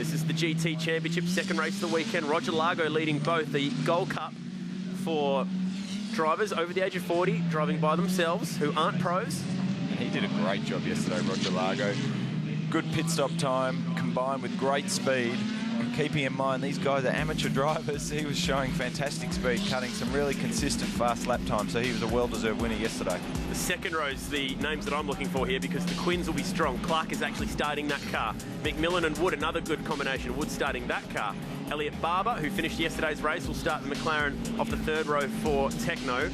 This is the GT Championship, second race of the weekend. Roger Largo leading both the Gold Cup for drivers over the age of 40, driving by themselves, who aren't pros. And he did a great job yesterday, Roger Largo. Good pit stop time combined with great speed. And keeping in mind, these guys are amateur drivers. He was showing fantastic speed, cutting some really consistent fast lap times, so he was a well-deserved winner yesterday. The second row's the names that I'm looking for here, because the Quins will be strong. Clark is actually starting that car. McMillan and Wood, another good combination. Wood starting that car. Elliot Barber, who finished yesterday's race, will start the McLaren off the third row for Techno.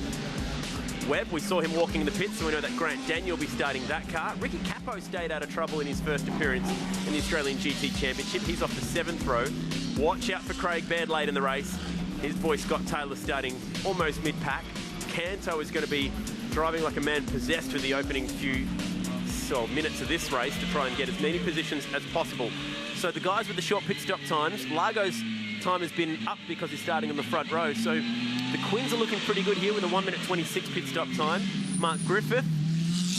Webb, we saw him walking in the pits, so we know that Grant Daniel will be starting that car. Ricky Capo stayed out of trouble in his first appearance in the Australian GT Championship. He's off the seventh row. Watch out for Craig Baird late in the race. His boy Scott Taylor starting almost mid-pack. Canto is going to be driving like a man possessed for the opening few minutes of this race to try and get as many positions as possible. So the guys with the short pit stop times, Largo's time has been up because he's starting on the front row. So the Quins are looking pretty good here with a 1 minute 26 pit stop time. Mark Griffith,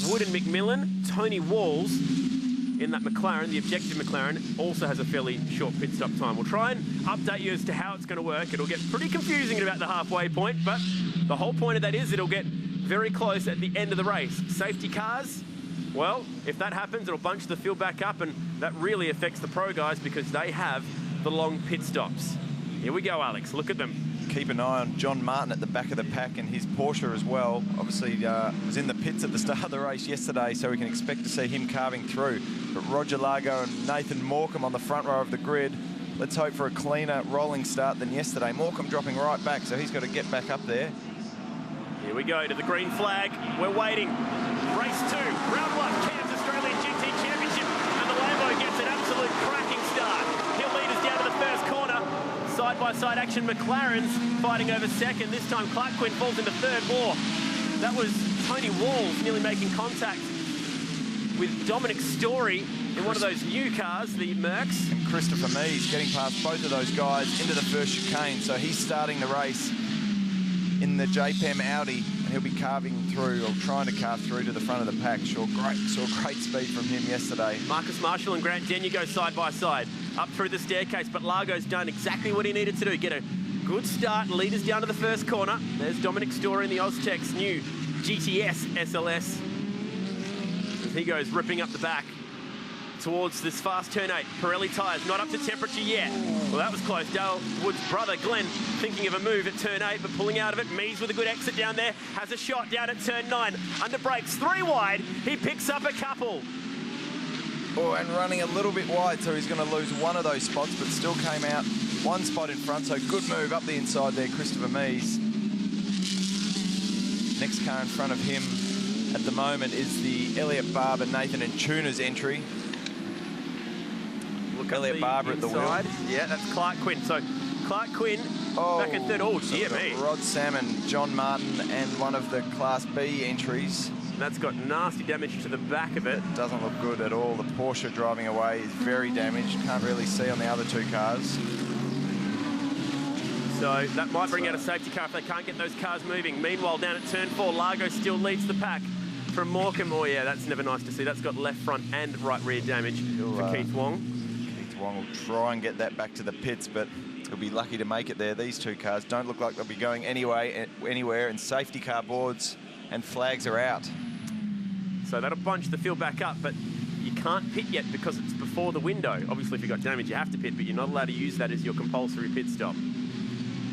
Wood and McMillan, Tony Walls in that McLaren, the objective McLaren, also has a fairly short pit stop time. We'll try and update you as to how it's going to work. It'll get pretty confusing at about the halfway point, but the whole point of that is it'll get very close at the end of the race. Safety cars, well, if that happens, it'll bunch the field back up, and that really affects the pro guys because they have the long pit stops. Here we go, Alex, look at them. Keep an eye on John Martin at the back of the pack and his Porsche as well. Obviously was in the pits at the start of the race yesterday, so we can expect to see him carving through. But Roger Largo and Nathan Morecambe on the front row of the grid. Let's hope for a cleaner rolling start than yesterday. Morecambe dropping right back, so he's got to get back up there. Here we go to the green flag. We're waiting. Race 2, round 1, Cairns Australian GT Championship, and the Lambo gets an absolute cracking start. He'll lead us down to the first corner. Side-by-side action, McLaren's fighting over second. This time Clark Quinn falls into third. That was Tony Walls nearly making contact with Dominic Story in one of those new cars, the Mercs. And Christopher Mees getting past both of those guys into the first chicane, so he's starting the race in the JPM Audi, and he'll be carving through, or trying to carve through to the front of the pack. Saw great speed from him yesterday. Marcus Marshall and Grant Denyer go side by side, up through the staircase, but Largo's done exactly what he needed to do. Get a good start and lead us down to the first corner. There's Dominic Story in the Oztec's new GTS SLS. As he goes ripping up the back towards this fast turn 8. Pirelli tyres not up to temperature yet. Well, that was close. Dale Wood's brother, Glenn, thinking of a move at turn 8, but pulling out of it. Mees with a good exit down there. Has a shot down at turn 9. Under brakes, 3 wide. He picks up a couple. Oh, and running a little bit wide, so he's going to lose one of those spots, but still came out 1 spot in front, so good move up the inside there, Christopher Mees. Next car in front of him at the moment is the Elliot Barber, Nathan and Tuner's entry. Look Elliot Barber at the wheel. Yeah, that's Clark Quinn. So Clark Quinn back in third. Oh, dear me. Rod Salmon, John Martin, and one of the Class B entries. And that's got nasty damage to the back of it. Doesn't look good at all. The Porsche driving away is very damaged. Can't really see on the other 2 cars. So that might bring out a safety car if they can't get those cars moving. Meanwhile, down at turn 4, Largo still leads the pack from Morecambe. Oh yeah, that's never nice to see. That's got left front and right rear damage for Keith Wong. Keith Wong will try and get that back to the pits, but he'll be lucky to make it there. These 2 cars don't look like they'll be going anywhere, and safety car boards and flags are out. So that'll bunch the field back up, but you can't pit yet because it's before the window. Obviously, if you've got damage, you have to pit, but you're not allowed to use that as your compulsory pit stop.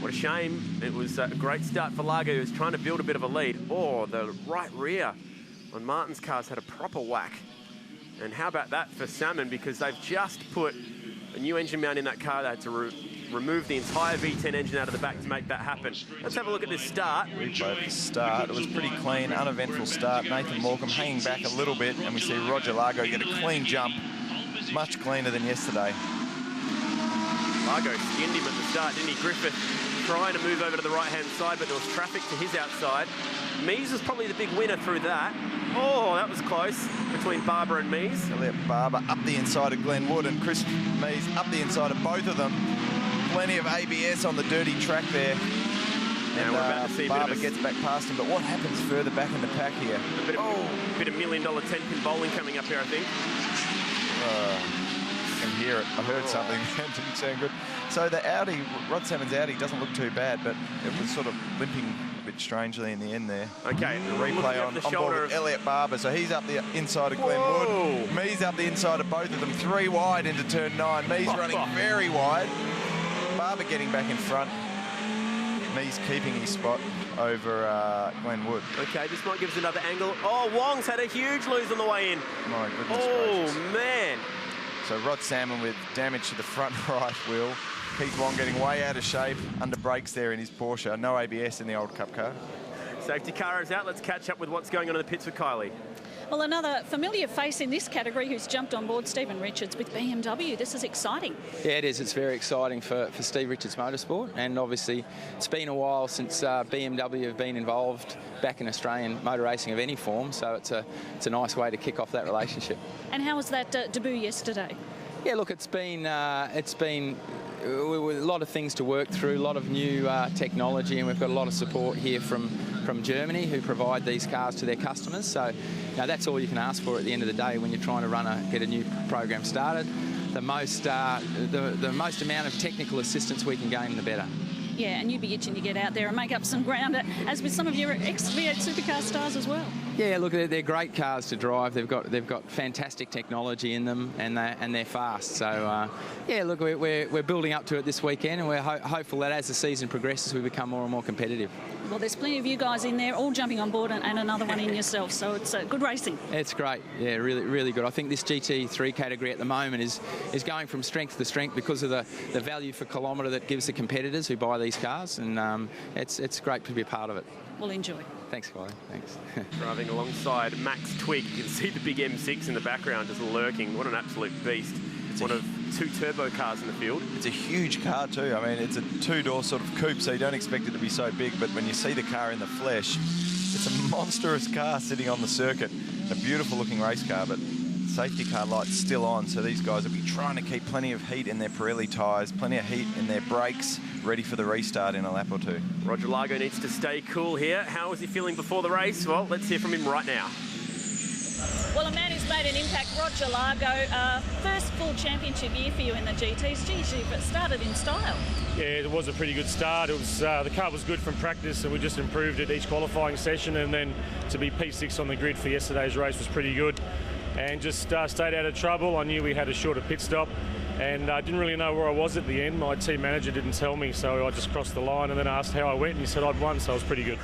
What a shame. It was a great start for Largo, who was trying to build a bit of a lead. Oh, the right rear on Martin's cars had a proper whack. And how about that for Salmon, because they've just put a new engine mount in that car. They had to remove the entire V10 engine out of the back to make that happen. Let's have a look at this start. The start, it was pretty clean, uneventful start. Nathan Morecambe hanging back a little bit, and we see Roger Largo get a clean jump, much cleaner than yesterday. Largo skinned him at the start, didn't he? Griffith trying to move over to the right-hand side, but there was traffic to his outside. Mees was probably the big winner through that. Oh, that was close between Barber and Mees. Elliot Barber up the inside of Glenn Wood, and Chris Mees up the inside of both of them. Plenty of ABS on the dirty track there. Now we're about to see Barber gets back past him, but what happens further back in the pack here? A bit of $1 million 10-pin bowling coming up here, I think. You can hear it. I heard something that didn't sound good. So the Audi, Rod Salmon's Audi doesn't look too bad, but it was sort of limping a bit strangely in the end there. Okay, the replay on board with Elliot Barber. So he's up the inside of Glenwood. Mee's up the inside of both of them. 3 wide into turn 9. Mee's running very wide. Barber getting back in front. Mee's keeping his spot over Glenwood. Okay, this might give us another angle. Oh, Wong's had a huge lose on the way in. My goodness gracious. Man. So Rod Salmon with damage to the front right wheel. Keith Wong getting way out of shape, under brakes there in his Porsche. No ABS in the old Cup car. Safety car is out. Let's catch up with what's going on in the pits with Kylie. Well, another familiar face in this category who's jumped on board, Stephen Richards with BMW. This is exciting. Yeah, it is. It's very exciting for Steve Richards Motorsport, and obviously it's been a while since BMW have been involved back in Australian motor racing of any form, so it's a nice way to kick off that relationship. And how was that debut yesterday? Yeah, look, it's been a lot of things to work through, a lot of new technology, and we've got a lot of support here from Germany who provide these cars to their customers. So, that's all you can ask for at the end of the day when you're trying to get a new program started. The most amount of technical assistance we can gain, the better. Yeah, and you'd be itching to get out there and make up some ground, as with some of your ex-V8 supercar stars as well. Yeah, look, they're great cars to drive. They've got fantastic technology in them, and they're fast. So, yeah, look, we're building up to it this weekend, and we're hopeful that as the season progresses, we become more and more competitive. Well, there's plenty of you guys in there, all jumping on board, and another one in yourself. So it's good racing. It's great. Yeah, really, really good. I think this GT3 category at the moment is going from strength to strength because of the value for kilometre that gives the competitors who buy these cars, and it's great to be a part of it. We'll enjoy. Thanks, Kylie. Thanks. Driving alongside Max Twigg. You can see the big M6 in the background just lurking. What an absolute beast. It's one of 2 turbo cars in the field. It's a huge car too. I mean, it's a 2-door sort of coupe, so you don't expect it to be so big, but when you see the car in the flesh, it's a monstrous car sitting on the circuit. A beautiful looking race car, but safety car light's still on, so these guys will be trying to keep plenty of heat in their Pirelli tyres, plenty of heat in their brakes, ready for the restart in a lap or 2. Roger Largo needs to stay cool here. How is he feeling before the race? Well, let's hear from him right now. Well, a man who's made an impact, Roger Largo. First full championship year for you in the GTs. Geez, you've started in style. Yeah, it was a pretty good start. It was the car was good from practice, and we just improved at each qualifying session, and then to be P6 on the grid for yesterday's race was pretty good. And just stayed out of trouble. I knew we had a shorter pit stop, and I didn't really know where I was at the end. My team manager didn't tell me, so I just crossed the line and then asked how I went, and he said I'd won, so it was pretty good.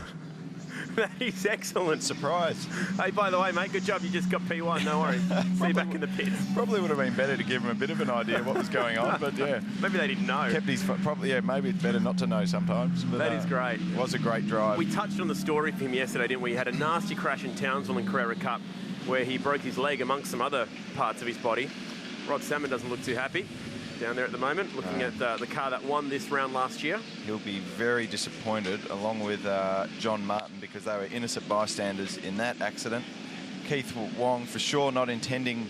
That is excellent. Surprise. Hey, by the way, mate, good job. You just got P1. No worries. See you back in the pits. Probably would have been better to give him a bit of an idea of what was going on, but yeah. Maybe they didn't know. Kept his probably, yeah, maybe it's better not to know sometimes. But, that is great. It was a great drive. We touched on the story for him yesterday, didn't we? He had a nasty crash in Townsville in Carrera Cup where he broke his leg amongst some other parts of his body. Rod Salmon doesn't look too happy down there at the moment, looking at the car that won this round last year. He'll be very disappointed, along with John Martin, because they were innocent bystanders in that accident. Keith Wong, for sure, not intending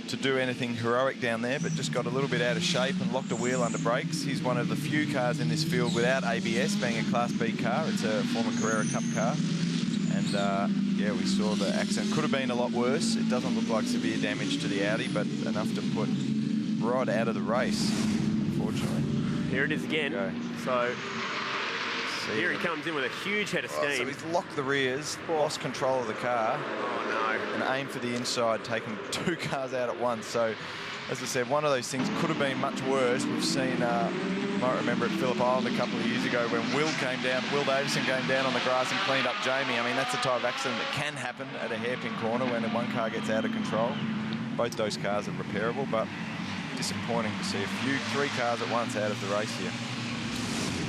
to do anything heroic down there, but just got a little bit out of shape and locked a wheel under brakes. He's one of the few cars in this field without ABS, being a Class B car. It's a former Carrera Cup car. And yeah, we saw the accident. Could have been a lot worse. It doesn't look like severe damage to the Audi, but enough to put Rod out of the race, unfortunately. Here it is again. So here he comes in with a huge head of steam. So he's locked the rears, lost control of the car. Oh, no. And aimed for the inside, taking 2 cars out at once. So, as I said, one of those things could have been much worse. We've seen, you might remember at Phillip Island a couple of years ago when Will Davison came down on the grass and cleaned up Jamie. I mean, that's the type of accident that can happen at a hairpin corner when one car gets out of control. Both those cars are repairable, but disappointing to see 3 cars at once out of the race here.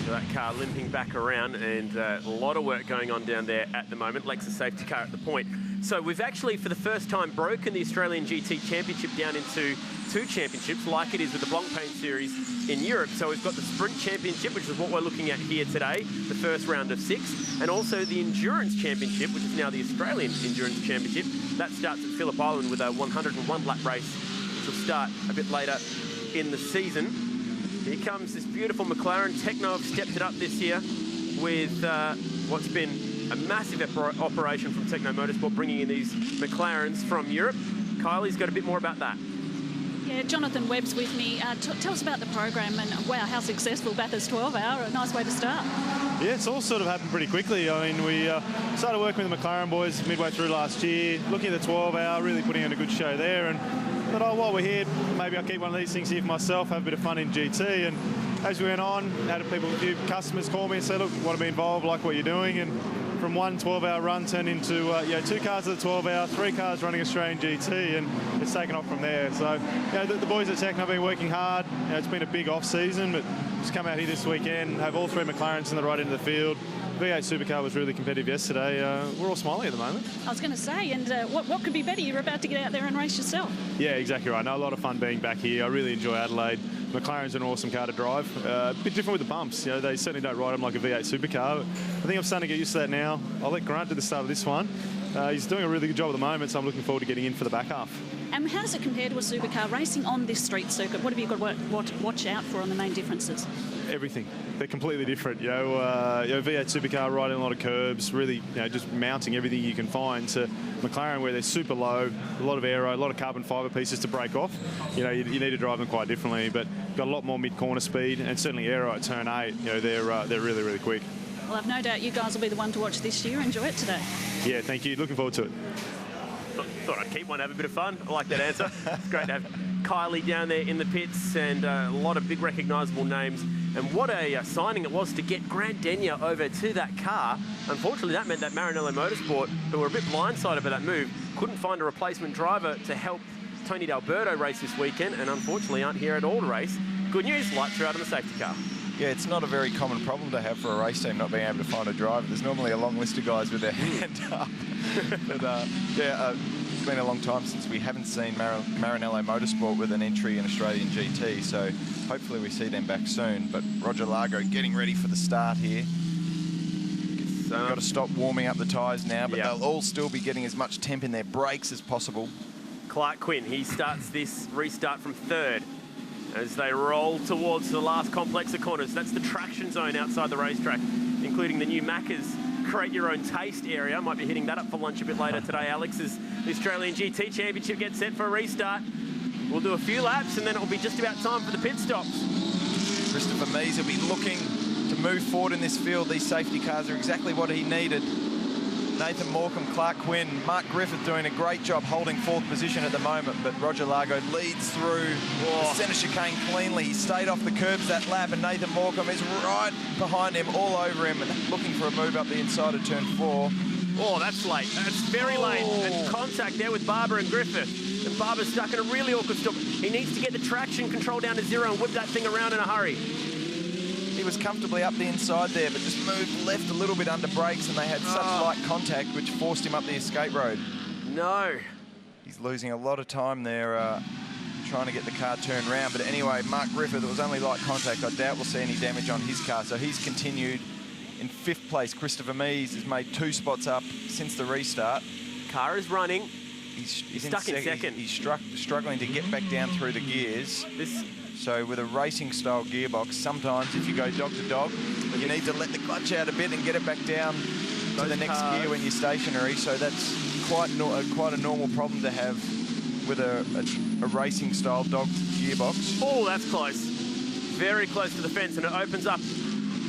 So that car limping back around, and a lot of work going on down there at the moment. Lexus safety car at the point. So we've actually, for the first time, broken the Australian GT Championship down into 2 championships, like it is with the Blancpain Series in Europe. So we've got the Sprint Championship, which is what we're looking at here today, the first round of 6, and also the Endurance Championship, which is now the Australian Endurance Championship. That starts at Phillip Island with a 101-lap race, which will start a bit later in the season. Here comes this beautiful McLaren. Techno have stepped it up this year with what's been a massive operation from Techno Motorsport, bringing in these McLarens from Europe. Kylie's got a bit more about that. Yeah, Jonathan Webb's with me. Tell us about the program and, wow, how successful Bathurst 12 Hour. A nice way to start. Yeah, it's all sort of happened pretty quickly. I mean, we started working with the McLaren boys midway through last year, looking at the 12 Hour, really putting on a good show there. And thought, oh, while we're here, maybe I'll keep one of these things here for myself, have a bit of fun in GT. And as we went on, had a few customers call me and say, look, want to be involved, like what you're doing. And from one 12-hour run turned into 2 cars of the 12-hour, 3 cars running Australian GT, and it's taken off from there. So the boys at Tech have been working hard. It's been a big off-season, but just come out here this weekend, have all 3 McLarens in the right end of the field. V8 Supercar was really competitive yesterday. We're all smiling at the moment. I was going to say, and what could be better? You're about to get out there and race yourself. Yeah, exactly right. No, a lot of fun being back here. I really enjoy Adelaide. McLaren's an awesome car to drive. A bit different with the bumps. They certainly don't ride them like a V8 Supercar. I think I'm starting to get used to that now. I'll let Grant do the start of this one. He's doing a really good job at the moment, so I'm looking forward to getting in for the back half. And how does it compare to a supercar racing on this street circuit? What have you got to watch out for on the main differences? Everything. They're completely different. V8 Supercar riding a lot of curbs, really just mounting everything you can find, to McLaren where they're super low, a lot of aero, a lot of carbon fibre pieces to break off. You need to drive them quite differently, but got a lot more mid-corner speed, and certainly aero at turn 8. They're really, really quick. Well, I've no doubt you guys will be the one to watch this year. Enjoy it today. Yeah, thank you. Looking forward to it. Thought I'd keep one, have a bit of fun. I like that answer. It's great to have Kylie down there in the pits, and a lot of big recognisable names. And what a signing it was to get Grant Denyer over to that car. Unfortunately, that meant that Maranello Motorsport, who were a bit blindsided by that move, couldn't find a replacement driver to help Tony D'Alberto race this weekend, and unfortunately aren't here at all to race. Good news, lights are out on the safety car. Yeah, it's not a very common problem to have for a race team, not being able to find a driver. There's normally a long list of guys with their hand up. But it's been a long time since we haven't seen Maranello Motorsport with an entry in Australian GT, so hopefully we see them back soon. But Roger Largo getting ready for the start here. We've got to stop warming up the tyres now, but they'll all still be getting as much temp in their brakes as possible. Clark Quinn, he starts this restart from 3rd as they roll towards the last complex of corners. That's the traction zone outside the racetrack, including the new Macca's Create Your Own Taste area. Might be hitting that up for lunch a bit later today, Alex, as the Australian GT Championship gets set for a restart. We'll do a few laps and then it'll be just about time for the pit stops. Christopher Mees will be looking to move forward in this field. These safety cars are exactly what he needed. Nathan Morecambe, Clark Quinn, Mark Griffith doing a great job holding 4th position at the moment, but Roger Largo leads through the centre chicane cleanly. He stayed off the curbs that lap, and Nathan Morecambe is right behind him, all over him, and looking for a move up the inside of turn 4. Oh, that's late. That's very late. And contact there with Barber and Griffith. And Barber's stuck in a really awkward stop. He needs to get the traction control down to 0 and whip that thing around in a hurry. He was comfortably up the inside there, but just moved left a little bit under brakes, and they had such light contact, which forced him up the escape road. No. He's losing a lot of time there, trying to get the car turned round. But anyway, Mark Griffith, it was only light contact. I doubt we'll see any damage on his car, so he's continued in 5th place. Christopher Mees has made 2 spots up since the restart. Car is running. He's stuck in 2nd. He's struggling to get back down through the gears. So with a racing-style gearbox, sometimes if you go dog to dog, you need to let the clutch out a bit and get it back down to the next gear when you're stationary. So that's quite a normal problem to have with a racing-style dog gearbox. Oh, that's close. Very close to the fence, and it opens up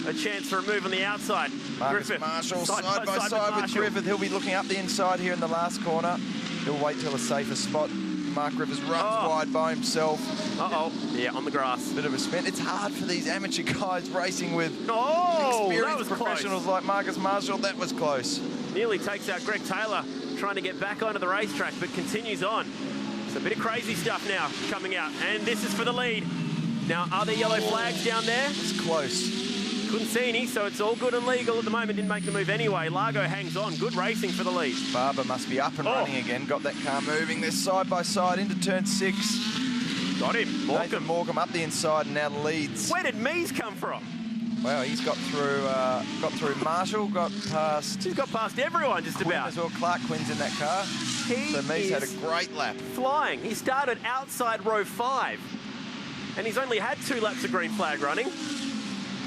a chance for a move on the outside. Marcus Griffith, Marshall side by side with Griffith. He'll be looking up the inside here in the last corner. He'll wait till a safer spot. Mark Griffiths runs wide by himself. Yeah, on the grass. Bit of a spin. It's hard for these amateur guys racing with experienced professionals close. like Marcus Marshall. That was close. Nearly takes out Greg Taylor, trying to get back onto the racetrack, but continues on. It's a bit of crazy stuff now coming out, and this is for the lead. Now, are there yellow flags down there? It's close. Couldn't see any, so it's all good and legal at the moment. Didn't make the move anyway. Largo hangs on. Good racing for the lead. Barber must be up and running again. Got that car moving. They're side by side into turn 6. Got him. Nathan Morecambe up the inside and now leads. Where did Mees come from? Well, he's got through Marshall, got past... He's got past everyone just Quinn about. as well. Clark Quinn's in that car. So Mees had a great lap. Flying. He started outside row 5. And he's only had 2 laps of green flag running.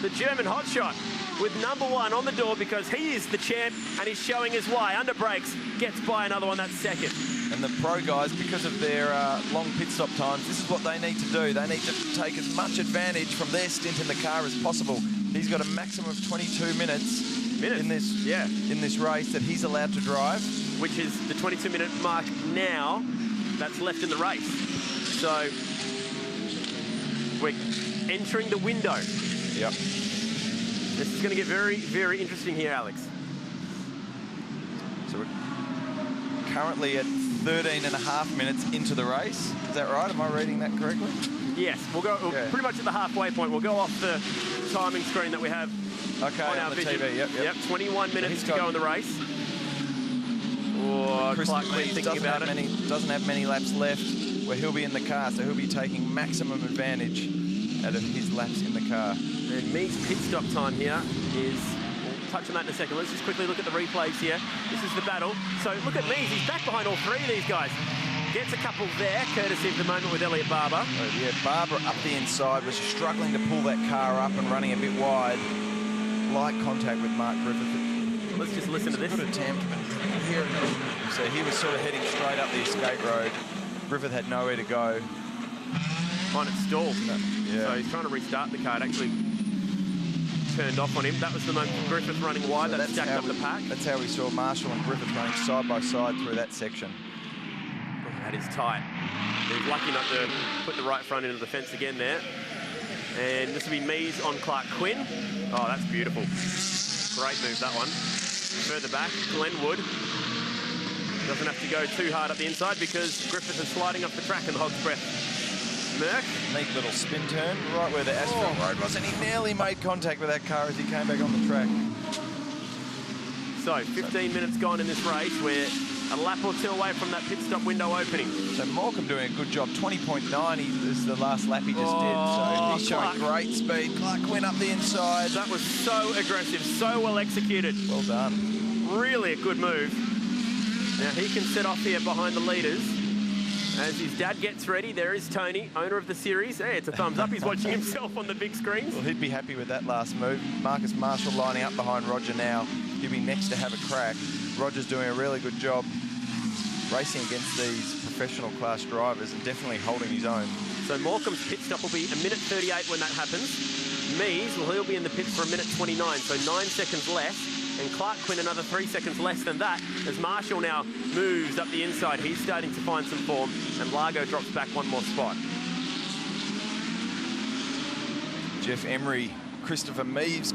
The German hotshot. with number 1 on the door because he is the champ and he's showing his way. Under brakes, gets by another one, that's second. And the pro guys, because of their long pit stop times, this is what they need to do. They need to take as much advantage from their stint in the car as possible. He's got a maximum of 22 minutes in this race that he's allowed to drive. Which is the 22-minute mark now that's left in the race. So we're entering the window. Yep. This is going to get very, very interesting here, Alex. So we're currently at 13.5 minutes into the race. Is that right? Am I reading that correctly? Yes, we'll go pretty much at the halfway point. We'll go off the timing screen that we have on our the vision. TV. Yep. 21 minutes to go in the race. Oh, Clark thinking about it. Doesn't have many laps left where he'll be in the car, so he'll be taking maximum advantage out of his laps in the car. And Mee's pit stop time here is, we'll touch on that in a second. Let's just quickly look at the replays here. This is the battle. So look at Mees, he's back behind all 3 of these guys. Gets a couple there, courtesy of the moment with Elliot Barber. Oh, yeah, Barber up the inside was struggling to pull that car up and running a bit wide. Light contact with Mark Griffith. Let's just listen to this. Good attempt. So he was sort of heading straight up the escape road. Griffith had nowhere to go. On its stalled. Yeah. So he's trying to restart the car. It actually turned off on him. That was the moment Griffith running wide. So that stacked up the pack. That's how we saw Marshall and Griffith running side by side through that section. That is tight. He's lucky not to put the right front into the fence again there. And this will be Mees on Clark Quinn. Oh, that's beautiful. Great move, that one. Further back, Glenwood. Doesn't have to go too hard up the inside because Griffith is sliding off the track in the Hog's Breath. Merck. Neat little spin turn right where the asphalt road was, and he nearly made contact with that car as he came back on the track. So, 15 minutes gone in this race. We're a lap or 2 away from that pit stop window opening. So Morecambe doing a good job. 20.9 is the last lap he just did. So he's showing great speed. Clark went up the inside. That was so aggressive, so well executed. Well done. Really a good move. Now he can set off here behind the leaders. As his dad gets ready, there is Tony, owner of the series. Hey, it's a thumbs up. He's watching himself on the big screens. Well, he'd be happy with that last move. Marcus Marshall lining up behind Roger now. He'll be next to have a crack. Roger's doing a really good job racing against these professional class drivers and definitely holding his own. So Morecambe's pit stop will be 1:38 when that happens. Mees, well, he'll be in the pits for 1:29, so 9 seconds less. And Clark Quinn another 3 seconds less than that as Marshall now moves up the inside. He's starting to find some form and Largo drops back 1 more spot. Jeff Emery, Christopher Mees'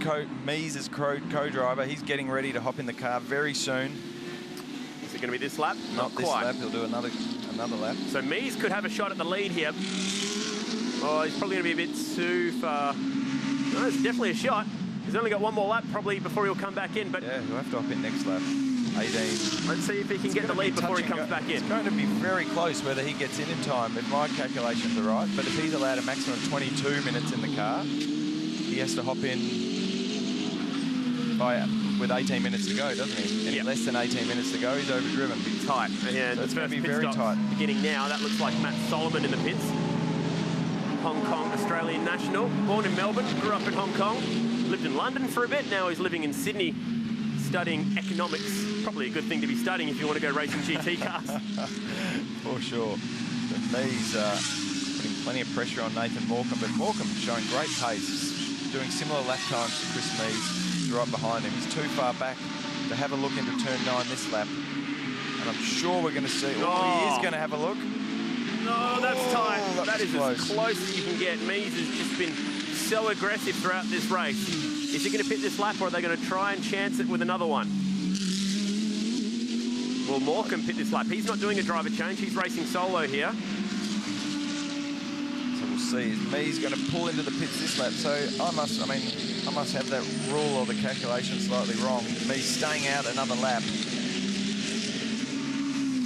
co-driver, he's getting ready to hop in the car very soon. Is it going to be this lap? Not this quite. lap, he'll do another lap. So Mees could have a shot at the lead here. Oh, he's probably going to be a bit too far. No, it's definitely a shot. He's only got 1 more lap probably before he'll come back in. But yeah, he'll have to hop in next lap. 18. Let's see if he can get the lead before he comes back in. It's going to be very close whether he gets in time, if my calculations are right. But if he's allowed a maximum of 22 minutes in the car, he has to hop in with 18 minutes to go, doesn't he? Any less than 18 minutes to go, he's overdriven. Tight. Yeah, so it's going to be very tight. Beginning now, that looks like Matt Solomon in the pits. Hong Kong Australian national, born in Melbourne, grew up in Hong Kong, lived in London for a bit, now he's living in Sydney studying economics. Probably a good thing to be studying if you want to go racing GT cars. For sure. But Mees putting plenty of pressure on Nathan Morecambe, but Morecambe showing great pace, doing similar lap times to Chris Mees. He's right behind him. He's too far back to have a look into turn 9 this lap. And I'm sure we're going to see... Oh, he is going to have a look. No, that's tight. That is close. As close as you can get. Mees has just been so aggressive throughout this race. Is he going to pit this lap or are they going to try and chance it with another one? Well, Morecambe pit this lap. He's not doing a driver change. He's racing solo here. So we'll see. Is Mees going to pull into the pits this lap? So I must have that rule or the calculation slightly wrong. Mees staying out another lap.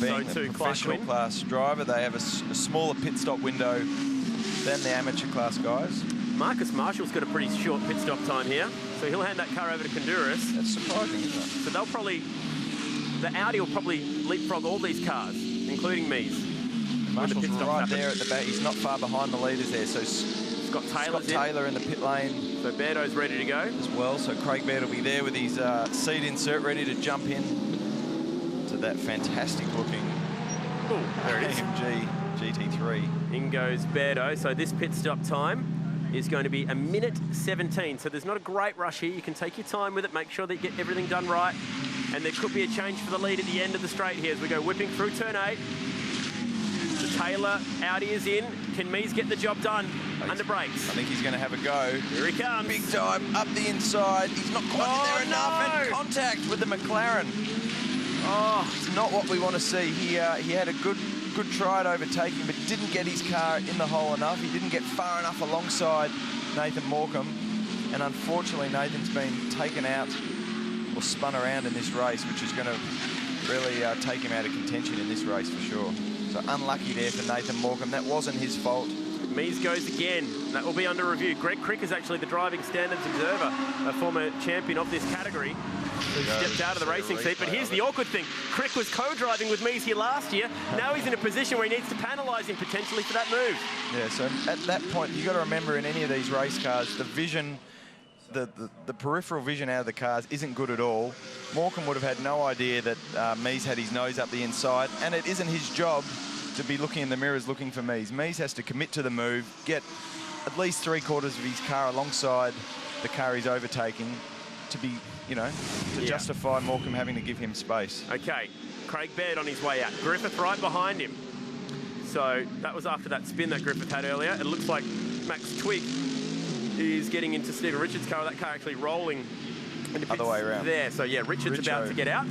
Being so a professional class driver, they have a smaller pit stop window than the amateur class guys. Marcus Marshall's got a pretty short pit stop time here, so he'll hand that car over to Konduras. That's surprising, isn't it? So they'll probably, the Audi will probably leapfrog all these cars, including Mees. Marshall's right there at the back. He's not far behind the leaders there, so Scott Taylor's in the pit lane. So Bairdo's ready to go. As well, so Craig Baird will be there with his seat insert ready to jump in to that fantastic looking There it is. AMG GT3. In goes Bairdo. So this pit stop time is going to be 1:17. So there's not a great rush here. You can take your time with it, make sure that you get everything done right. And there could be a change for the lead at the end of the straight here as we go whipping through turn 8. The Taylor Audi is in. Can Mies get the job done under brakes? I think he's going to have a go. Here he comes. Big time up the inside. He's not quite in there enough. And contact with the McLaren. Oh, it's not what we want to see. He had a good try at overtaking, but didn't get his car in the hole enough. He didn't get far enough alongside Nathan Morecambe. And unfortunately, Nathan's been taken out or spun around in this race, which is going to really take him out of contention in this race for sure. So unlucky there for Nathan Morecambe. That wasn't his fault. Mies goes again. That will be under review. Greg Crick is actually the driving standards observer, a former champion of this category. He stepped out of the racing seat, but here's the awkward thing. Crick was co-driving with Mies here last year. Now he's in a position where he needs to penalise him potentially for that move. Yeah, so at that point, you've got to remember in any of these race cars, the vision, the peripheral vision out of the cars isn't good at all. Morecambe would have had no idea that Mies had his nose up the inside, and it isn't his job to be looking in the mirrors looking for Mies. Mies has to commit to the move, get at least 3/4 of his car alongside the car he's overtaking to be, you know, to justify Morecambe having to give him space. Okay, Craig Baird on his way out. Griffith right behind him. So that was after that spin that Griffith had earlier. It looks like Max Twigg is getting into Stephen Richards' car. That car actually rolling in the other way around. There, so yeah, Richards about to get out.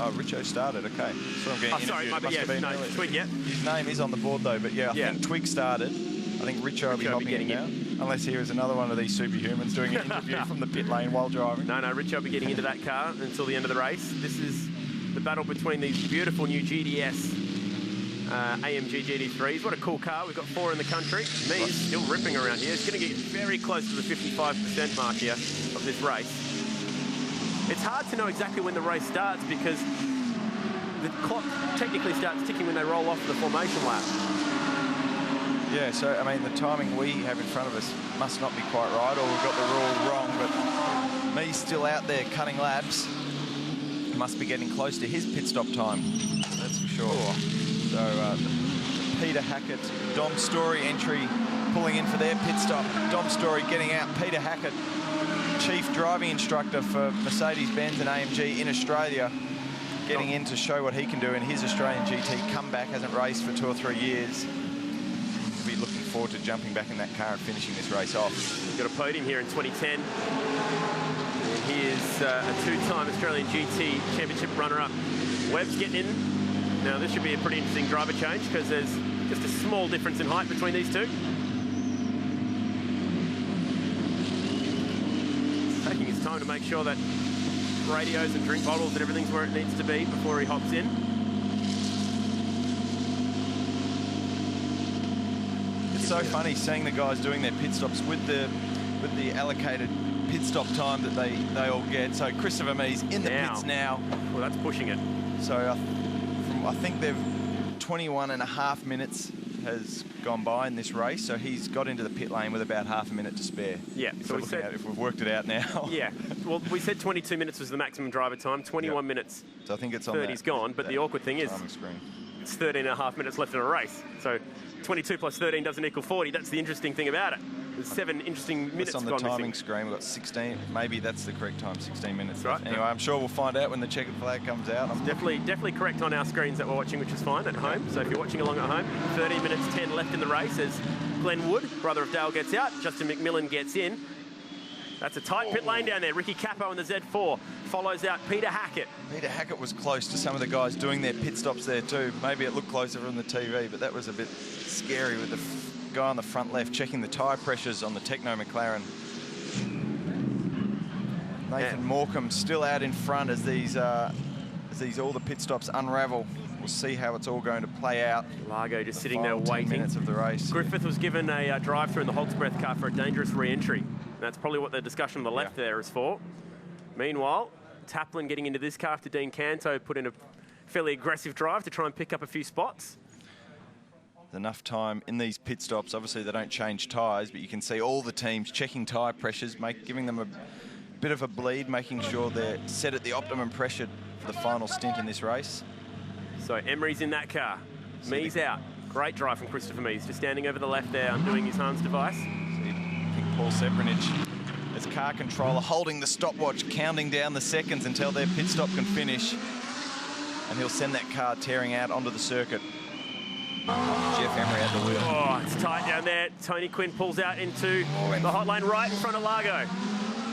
Oh, Richo started, okay. So I'm getting sorry, no, Twigg, yeah. His name is on the board though, but yeah, I think Twigg started. I think Richo will be hopping in now. Unless he was another one of these superhumans doing an interview from the pit lane while driving. No, Richo will be getting into that car until the end of the race. This is the battle between these beautiful new GDS AMG GT3s. What a cool car. We've got 4 in the country. Mies still ripping around here. It's going to get very close to the 55% mark here of this race. It's hard to know exactly when the race starts because the clock technically starts ticking when they roll off the formation lap. Yeah, so, I mean, the timing we have in front of us must not be quite right, or we've got the rule wrong, but Mies still out there cutting laps. He must be getting close to his pit stop time, that's for sure. So, Peter Hackett, Dom Story entry pulling in for their pit stop. Dom Story getting out. Peter Hackett, chief driving instructor for Mercedes-Benz and AMG in Australia, getting in to show what he can do in his Australian GT comeback. Hasn't raced for 2 or 3 years. He'll be looking forward to jumping back in that car and finishing this race off. He's got a podium here in 2010. And he is a 2-time Australian GT Championship runner-up. Webb's getting in. Now, this should be a pretty interesting driver change because there's just a small difference in height between these two. Taking his time to make sure that radios and drink bottles and everything's where it needs to be before he hops in. It's so funny seeing the guys doing their pit stops with the allocated pit stop time that they all get. So Christopher Mies in the pits now. Well, that's pushing it. So I think they've 21.5 minutes has gone by in this race, so he's got into the pit lane with about half a minute to spare. Yeah, so if we've worked it out now. Yeah, well, we said 22 minutes was the maximum driver time, 21 minutes. So I think it's on 30's gone, but the awkward thing is it's 13.5 minutes left in a race. So 22 plus 13 doesn't equal 40. That's the interesting thing about it. There's 7 interesting minutes gone missing. On the timing screen, we've got 16. Maybe that's the correct time, 16 minutes. That's right. Anyway, I'm sure we'll find out when the checkered flag comes out. Definitely correct on our screens that we're watching, which is fine at home. So if you're watching along at home, 13 minutes 10 left in the race as Glenn Wood, brother of Dale, gets out. Justin McMillan gets in. That's a tight pit lane down there. Ricky Capo in the Z4 follows out Peter Hackett. Peter Hackett was close to some of the guys doing their pit stops there too. Maybe it looked closer from the TV, but that was a bit scary with the guy on the front left checking the tyre pressures on the Techno McLaren. Nathan Morecambe still out in front as these all the pit stops unravel. We'll see how it's all going to play out. Largo just sitting there waiting. 10 minutes of the race. Griffith was given a drive-through in the Hogsbreath car for a dangerous re-entry. That's probably what the discussion on the left there is for. Meanwhile, Taplin getting into this car after Dean Canto put in a fairly aggressive drive to try and pick up a few spots. enough time in these pit stops. Obviously, they don't change tyres, but you can see all the teams checking tyre pressures, giving them a bit of a bleed, making sure they're set at the optimum pressure for the final stint in this race. So Emery's in that car. Mees out. Great drive from Christopher Mees, just standing over the left there, undoing his Hans device. I think Paul Seprinich, as car controller, holding the stopwatch, counting down the seconds until their pit stop can finish. And he'll send that car tearing out onto the circuit. Jeff Emery at the wheel. Oh, it's tight down there. Tony Quinn pulls out into the hot lane right in front of Largo.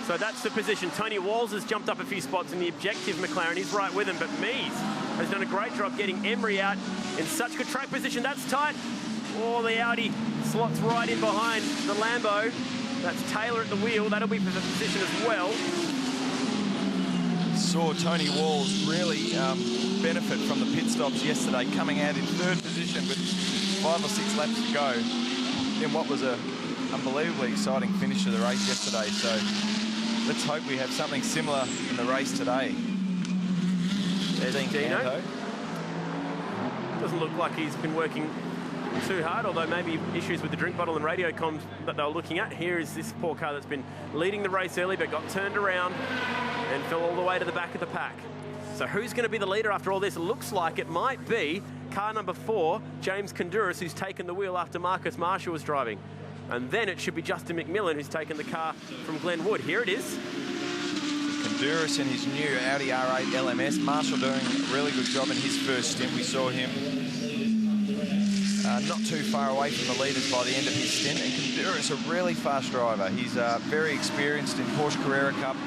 So that's the position. Tony Walls has jumped up a few spots in the objective McLaren. He's right with him, but Mees has done a great job getting Emery out in such good track position. That's tight. Oh, the Audi slots right in behind the Lambo. That's Taylor at the wheel. That'll be for the position as well. Saw Tony Walls really benefit from the pit stops yesterday, coming out in third position with 5 or 6 laps to go in what was an unbelievably exciting finish to the race yesterday. So let's hope we have something similar in the race today. There's Dino. Doesn't look like he's been working too hard, although maybe issues with the drink bottle and radio comms that they were looking at. Here is this poor car that's been leading the race early but got turned around and fell all the way to the back of the pack. So who's going to be the leader after all this? It looks like it might be car number 4, James Konduras, who's taken the wheel after Marcus Marshall was driving. And then it should be Justin McMillan, who's taken the car from Glenwood. Here it is. Konduras in his new Audi R8 LMS. Marshall doing a really good job in his first stint. We saw him not too far away from the leaders by the end of his stint. And Konduras a really fast driver. He's very experienced in Porsche Carrera Cup.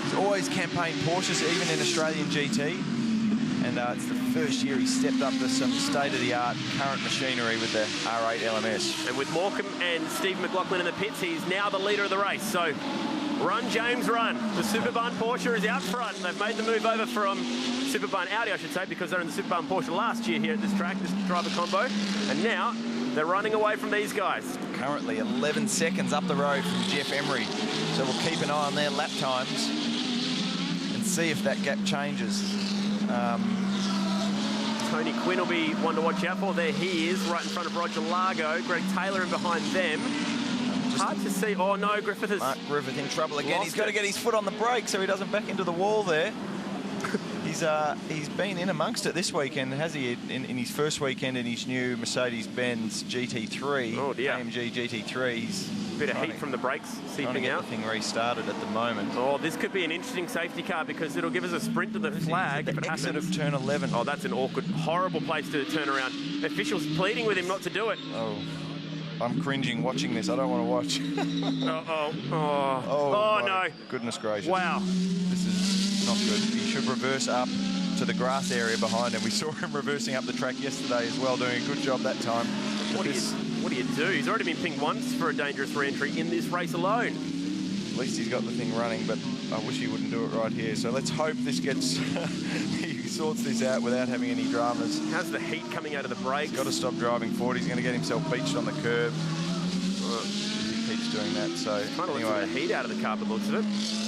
He's always campaigned Porsches, even in Australian GT. And it's the first year he stepped up to some state-of-the-art current machinery with the R8 LMS. And with Morecambe and Steve McLaughlin in the pits, he's now the leader of the race. So run, James, run. The Superbarn Porsche is out front. They've made the move over from Superbarn Audi, I should say, because they're in the Superbarn Porsche last year here at this track, this driver combo. And now they're running away from these guys. Currently 11 seconds up the road from Jeff Emery. So we'll keep an eye on their lap times and see if that gap changes. Tony Quinn will be one to watch out for. There he is, right in front of Roger Largo. Greg Taylor in behind them. Hard to see. Oh, no, Griffith is... Mark Griffith in trouble again. He's got to get his foot on the brake so he doesn't back into the wall there. He's been in amongst it this weekend, has he? In his first weekend in his new Mercedes-Benz GT3. Oh, dear. AMG GT3. He's bit of heat from the brakes seeping out. Everything restarted at the moment. Oh, this could be an interesting safety car because it'll give us a sprint to the flag if it happens. Of turn 11. Oh, that's an awkward, horrible place to turn around. Officials pleading with him not to do it. Oh, I'm cringing watching this. I don't want to watch. Oh, no. Goodness gracious. Wow. This is not good. He should reverse up to the grass area behind him. We saw him reversing up the track yesterday as well, doing a good job that time. What do you do? He's already been pinged once for a dangerous re-entry in this race alone. At least he's got the thing running, but I wish he wouldn't do it right here. So let's hope this gets... he sorts this out without having any dramas. How's the heat coming out of the brakes? He's got to stop driving forward. He's going to get himself beached on the curb. He keeps doing that. So anyway, the heat out of the car, but looks of it.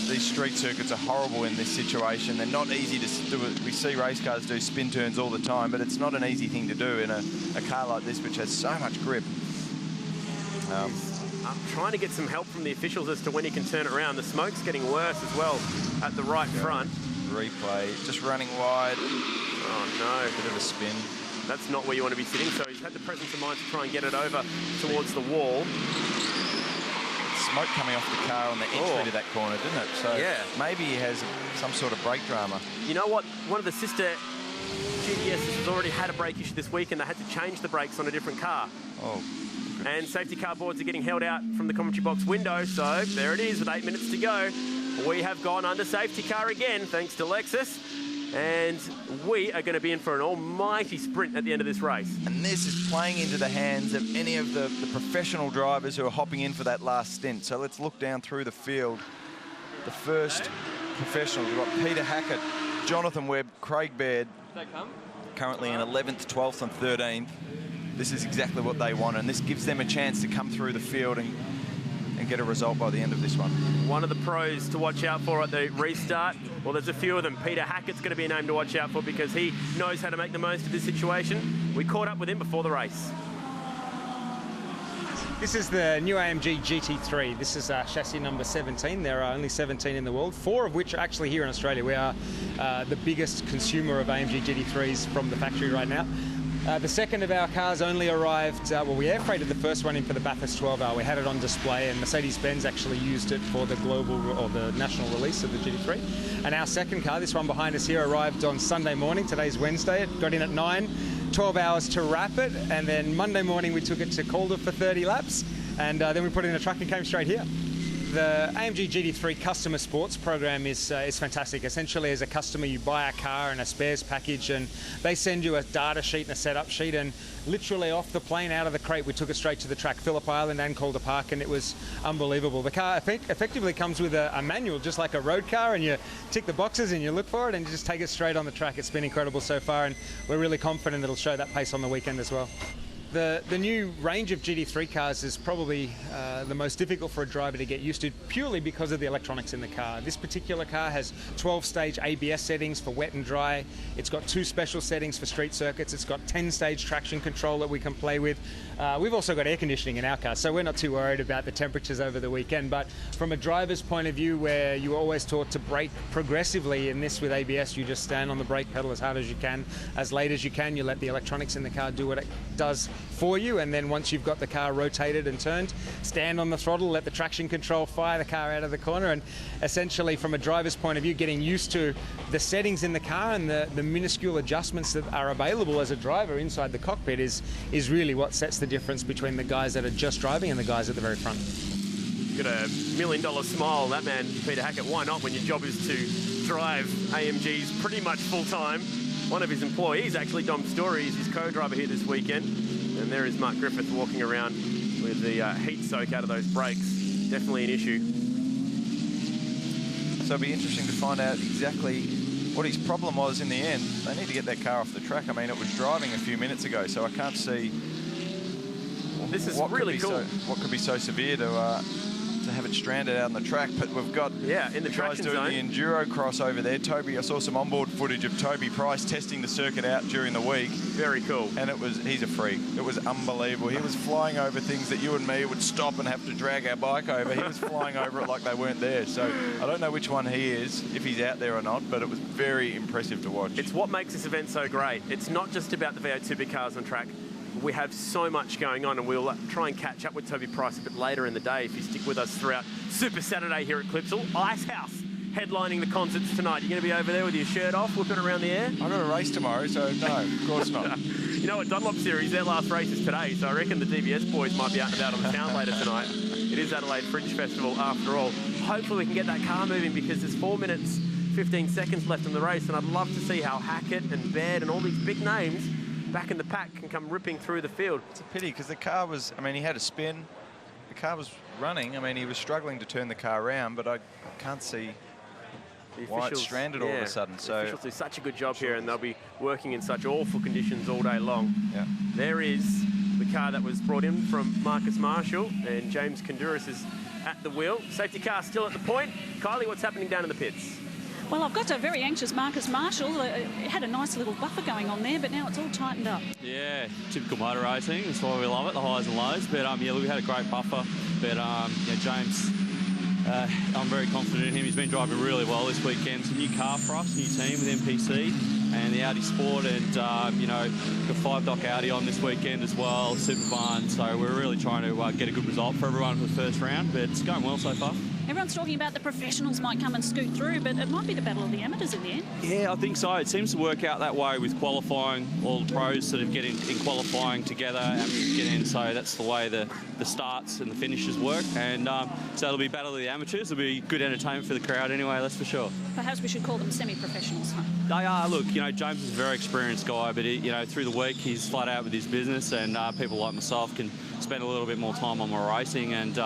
These street circuits are horrible in this situation. They're not easy to do. We see race cars do spin turns all the time, but it's not an easy thing to do in a car like this, which has so much grip. I'm trying to get some help from the officials as to when he can turn it around. The smoke's getting worse as well at the right front. Replay, just running wide. Oh, no. Bit of a spin. That's not where you want to be sitting, so he's had the presence of mind to try and get it over towards the wall. Smoke coming off the car on the entry to that corner, didn't it? So yeah. Maybe he has some sort of brake drama. You know what? One of the sister GTSs has already had a brake issue this week, and they had to change the brakes on a different car. Oh. And safety car boards are getting held out from the commentary box window, so there it is with 8 minutes to go. We have gone under safety car again, thanks to Lexus. And we are going to be in for an almighty sprint at the end of this race. And this is playing into the hands of any of the professional drivers who are hopping in for that last stint. So let's look down through the field. The first professionals, we've got Peter Hackett, Jonathan Webb, Craig Baird, currently in 11th, 12th and 13th. This is exactly what they want, and this gives them a chance to come through the field and get a result by the end of this one. One of the pros to watch out for at the restart, well, there's a few of them. Peter Hackett's going to be a name to watch out for because he knows how to make the most of this situation. We caught up with him before the race. This is the new AMG GT3. This is chassis number 17. There are only 17 in the world, 4 of which are actually here in Australia. We are the biggest consumer of AMG GT3s from the factory right now. The second of our cars only arrived, well, we air freighted the first one in for the Bathurst 12 hour. We had it on display, and Mercedes-Benz actually used it for the global or the national release of the GT3. And our second car, this one behind us here, arrived on Sunday morning. Today's Wednesday. It got in at 9, 12 hours to wrap it, and then Monday morning we took it to Calder for 30 laps, and then we put it in a truck and came straight here. The AMG GT3 customer sports program is fantastic. Essentially, as a customer, you buy a car and a spares package, and they send you a data sheet and a setup sheet, and literally off the plane, out of the crate, we took it straight to the track, Phillip Island and Calder Park, and it was unbelievable. The car effectively comes with a manual, just like a road car, and you tick the boxes and you look for it and you just take it straight on the track. It's been incredible so far, and we're really confident it'll show that pace on the weekend as well. The new range of GT3 cars is probably the most difficult for a driver to get used to, purely because of the electronics in the car. This particular car has 12-stage ABS settings for wet and dry. It's got 2 special settings for street circuits. It's got 10-stage traction control that we can play with. We've also got air conditioning in our car, so we're not too worried about the temperatures over the weekend. But from a driver's point of view, where you are always taught to brake progressively, in this with ABS, you just stand on the brake pedal as hard as you can, as late as you can. You let the electronics in the car do what it does for you, and then once you've got the car rotated and turned, stand on the throttle, let the traction control fire the car out of the corner. And essentially, from a driver's point of view, getting used to the settings in the car and the minuscule adjustments that are available as a driver inside the cockpit is really what sets the difference between the guys that are just driving and the guys at the very front. Got a $1 million smile, that man, Peter Hackett. Why not, when your job is to drive AMGs pretty much full-time? One of his employees, actually, Dom Story, is his co-driver here this weekend. And there is Mark Griffith walking around with the heat soak out of those brakes. Definitely an issue. So it'll be interesting to find out exactly what his problem was in the end. They need to get that car off the track. I mean, it was driving a few minutes ago, so I can't see this is really cool. What could be so severe to have it stranded out on the track. But we've got in the traction guys zone. doing the enduro cross over there. Toby, I saw some onboard footage of Toby Price testing the circuit out during the week. Very cool. And he's a freak. It was unbelievable. He was flying over things that you and me would stop and have to drag our bike over. He was flying over it like they weren't there. So I don't know which one he is, if he's out there or not, but it was very impressive to watch. It's what makes this event so great. It's not just about the V8 Supercars on track. We have so much going on, and we'll try and catch up with Toby Price a bit later in the day if you stick with us throughout Super Saturday here at Clipsal. Icehouse headlining the concerts tonight. You're going to be over there with your shirt off, whipping around the air? I've got a race tomorrow, so no, of course not. You know what, Dunlop Series, their last race is today, so I reckon the DBS boys might be out and about on the town later tonight. It is Adelaide Fringe Festival after all. Hopefully we can get that car moving, because there's 4 minutes, 15 seconds left in the race, and I'd love to see how Hackett and Baird and all these big names back in the pack can come ripping through the field. It's a pity, because the car was, I mean, he had a spin. The car was running. I mean, he was struggling to turn the car around, but I can't see why it's stranded all of a sudden. So the officials do such a good job here, and they'll be working in such awful conditions all day long. Yeah. There is the car that was brought in from Marcus Marshall, and James Konduris is at the wheel. Safety car still at the point. Kylie, what's happening down in the pits? Well, I've got a very anxious Marcus Marshall. It had a nice little buffer going on there, but now it's all tightened up. Yeah, typical motor racing. That's why we love it, the highs and lows. But yeah, we had a great buffer. But yeah, James, I'm very confident in him. He's been driving really well this weekend. It's a new car for us, new team with MPC and the Audi Sport, and you know, the 5-dock Audi on this weekend as well, super fun. So we're really trying to get a good result for everyone for the first round, but it's going well so far. Everyone's talking about the professionals might come and scoot through, but it might be the battle of the amateurs in the end. Yeah, I think so. It seems to work out that way with qualifying. All the pros sort of get in qualifying together, amateurs get in, so that's the way the starts and the finishes work. And so it'll be battle of the amateurs. It'll be good entertainment for the crowd anyway, that's for sure. Perhaps we should call them semi-professionals, huh? They are. Look, you know, James is a very experienced guy, but you know, through the week he's flat out with his business, and people like myself can spend a little bit more time on my racing, and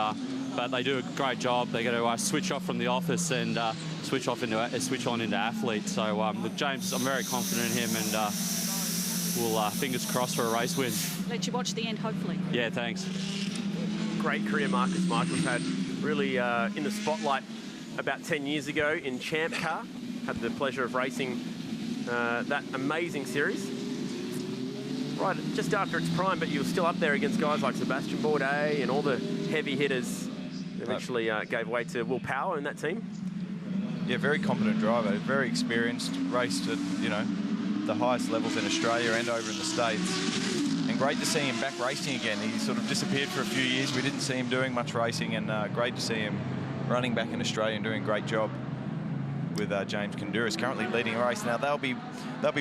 but they do a great job. They got to switch off from the office and switch on into athletes. So look, James, I'm very confident in him, and we'll fingers crossed for a race win. Let you watch the end, hopefully. Yeah, thanks. Great career Marcus Marshall's had, really in the spotlight about 10 years ago in Champ Car. Had the pleasure of racing that amazing series. right just after its prime, but you were still up there against guys like Sebastian Bourdais and all the heavy hitters. Eventually gave way to Will Power in that team. Yeah, very competent driver, very experienced, raced at, you know, the highest levels in Australia and over in the States. And great to see him back racing again. He sort of disappeared for a few years. We didn't see him doing much racing, and great to see him running back in Australia and doing a great job with James Kandouris currently leading a race. Now, there'll be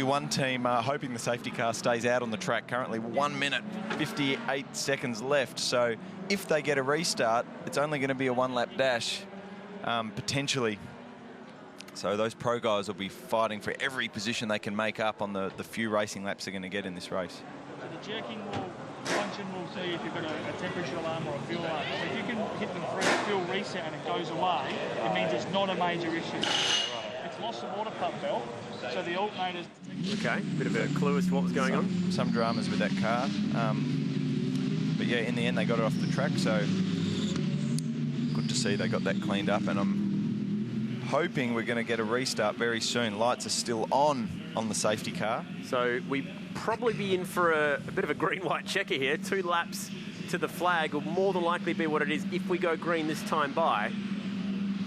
one team hoping the safety car stays out on the track. Currently 1 minute, 58 seconds left. So if they get a restart, it's only going to be a one-lap dash, potentially. So those pro guys will be fighting for every position they can make up on the few racing laps they're going to get in this race. So the jerking function will see if you've got a temperature alarm or a fuel alarm. So if you can hit them for a fuel reset and it goes away, it means it's not a major issue. It's lost the water pump belt, so the alternators... Okay, bit of a clue as to what was going on. Some dramas with that car. But yeah, in the end they got it off the track, so good to see they got that cleaned up, and I'm hoping we're going to get a restart very soon. Lights are still on the safety car. So we probably be in for a bit of a green-white checker here. 2 laps to the flag will more than likely be what it is if we go green this time by.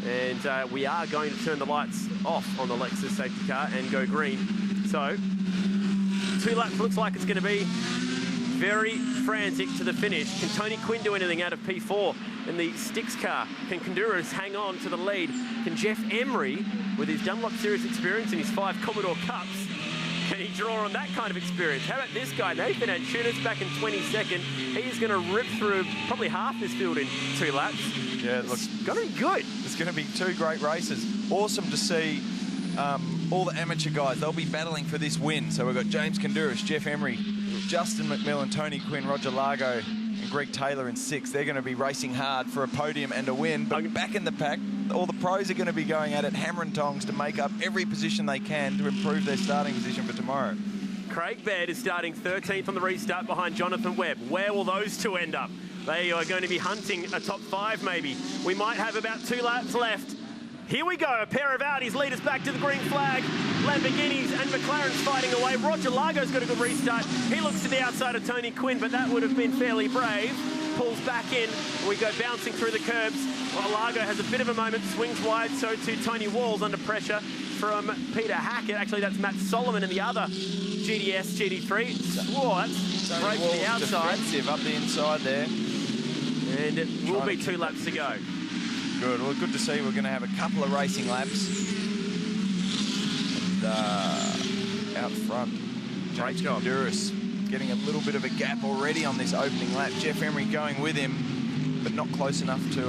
And we are going to turn the lights off on the Lexus safety car and go green. So 2 laps looks like it's going to be very frantic to the finish. Can Tony Quinn do anything out of P4 in the Sticks car? Can Kandouris hang on to the lead? Can Jeff Emery, with his Dunlop Series experience and his 5 Commodore Cups, can he draw on that kind of experience? How about this guy, Nathan Antunes, back in 22nd. He's going to rip through probably half this field in 2 laps. Yeah, it looks going to be good. It's going to be 2 great races. Awesome to see all the amateur guys. They'll be battling for this win. So we've got James Kandouris, Jeff Emery, Justin McMillan, Tony Quinn, Roger Largo, and Greg Taylor in 6. They're going to be racing hard for a podium and a win. But back in the pack, all the pros are going to be going at it hammer and tongs to make up every position they can to improve their starting position for tomorrow. Craig Baird is starting 13th on the restart behind Jonathan Webb. Where will those 2 end up? They are going to be hunting a top 5 maybe. We might have about 2 laps left. Here we go, a pair of Audis lead us back to the green flag. Lamborghinis and McLaren's fighting away. Roger Largo's got a good restart. He looks to the outside of Tony Quinn, but that would have been fairly brave. Pulls back in, and we go bouncing through the curbs. Well, Largo has a bit of a moment, swings wide, so too Tony Walls under pressure from Peter Hackett. Actually, that's Matt Solomon in the other GDS GT3. Whoa, that's right to the outside. Defensive up the inside there. And it will be 2 laps to go. Good. Well, good to see. We're going to have a couple of racing laps. And out front, Great job. Kandouris getting a little bit of a gap already on this opening lap. Jeff Emery going with him, but not close enough to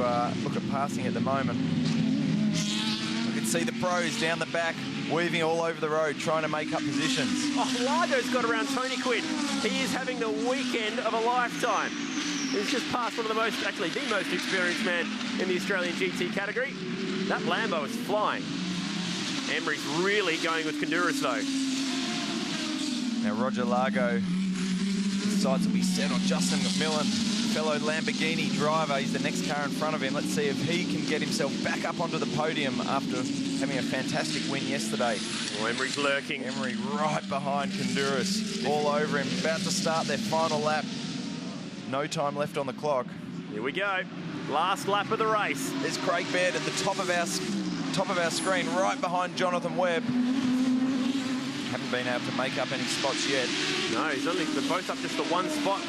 look at passing at the moment. We can see the pros down the back, weaving all over the road, trying to make up positions. Oh, Largo's got around Tony Quinn. He is having the weekend of a lifetime. He's just passed one of the most, actually the most experienced man in the Australian GT category. That Lambo is flying. Emery's really going with Kandouris though. Now Roger Largo, his sights will be set on Justin McMillan, fellow Lamborghini driver. He's the next car in front of him. Let's see if he can get himself back up onto the podium after having a fantastic win yesterday. Well, Emery's lurking. Emery right behind Kandouris, all over him, about to start their final lap. No time left on the clock. Here we go. Last lap of the race. There's Craig Baird at the top of our screen, right behind Jonathan Webb. Haven't been able to make up any spots yet. No, they're both up just the 1 spot.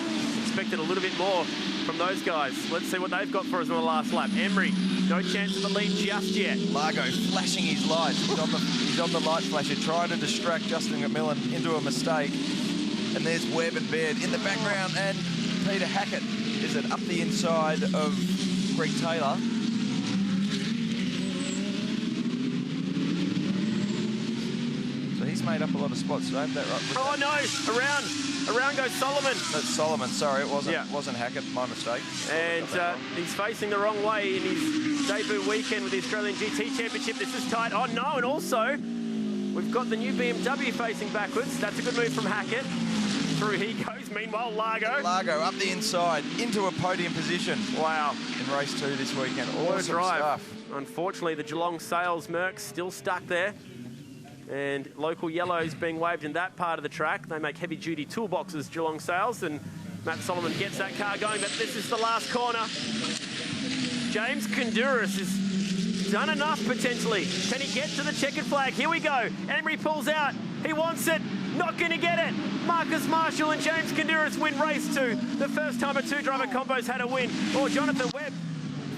Expected a little bit more from those guys. Let's see what they've got for us on the last lap. Emery, no chance of the lead just yet. Largo flashing his lights. He's on the light flasher, trying to distract Justin McMillan into a mistake. And there's Webb and Baird in the background, and Peter Hackett is it up the inside of Greg Taylor. So he's made up a lot of spots. So I have that right. Oh no! Around goes Solomon. That's Solomon. Sorry, it wasn't Hackett. My mistake. And he's facing the wrong way in his debut weekend with the Australian GT Championship. This is tight. Oh no! And also we've got the new BMW facing backwards. That's a good move from Hackett. Through he goes. Meanwhile, Largo up the inside into a podium position. Wow. In race 2 this weekend. What awesome a drive. Stuff. Unfortunately, the Geelong Sales Mercs still stuck there. And local yellows being waved in that part of the track. They make heavy-duty toolboxes, Geelong Sales, and Matt Solomon gets that car going, but this is the last corner. James Kountouris has done enough, potentially. Can he get to the checkered flag? Here we go. Emery pulls out. He wants it. Not going to get it. Marcus Marshall and James Kountouris win race 2. The first time a two-driver combo's had a win. Or Jonathan Webb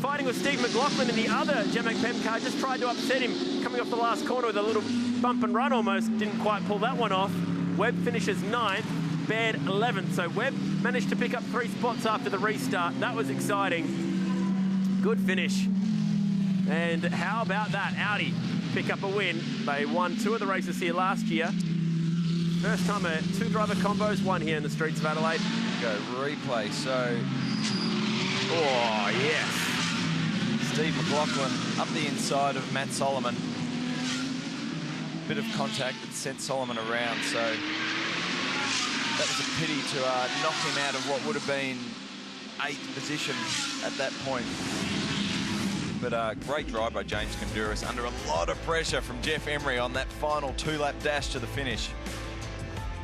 fighting with Steve McLaughlin in the other Jamak Pem car. Just tried to upset him, coming off the last corner with a little bump and run almost. Didn't quite pull that one off. Webb finishes 9th. Baird 11th. So Webb managed to pick up 3 spots after the restart. That was exciting. Good finish. And how about that? Audi pick up a win. They won 2 of the races here last year. First time a two-driver combo's won here in the streets of Adelaide. Go replay. So, oh, yes. Steve McLaughlin up the inside of Matt Solomon. Bit of contact that sent Solomon around. So that was a pity to knock him out of what would have been 8th position at that point. But great drive by James Kountouris under a lot of pressure from Jeff Emery on that final 2-lap dash to the finish.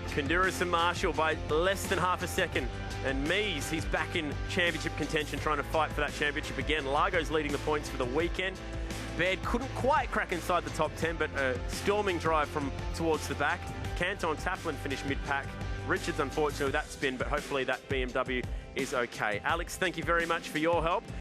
Kountouris and Marshall by less than half a second. And Mees, he's back in championship contention, trying to fight for that championship again. Largo's leading the points for the weekend. Baird couldn't quite crack inside the top 10, but a storming drive from towards the back. Canton Taplin finished mid-pack. Richards, unfortunately, with that spin, but hopefully that BMW is okay. Alex, thank you very much for your help.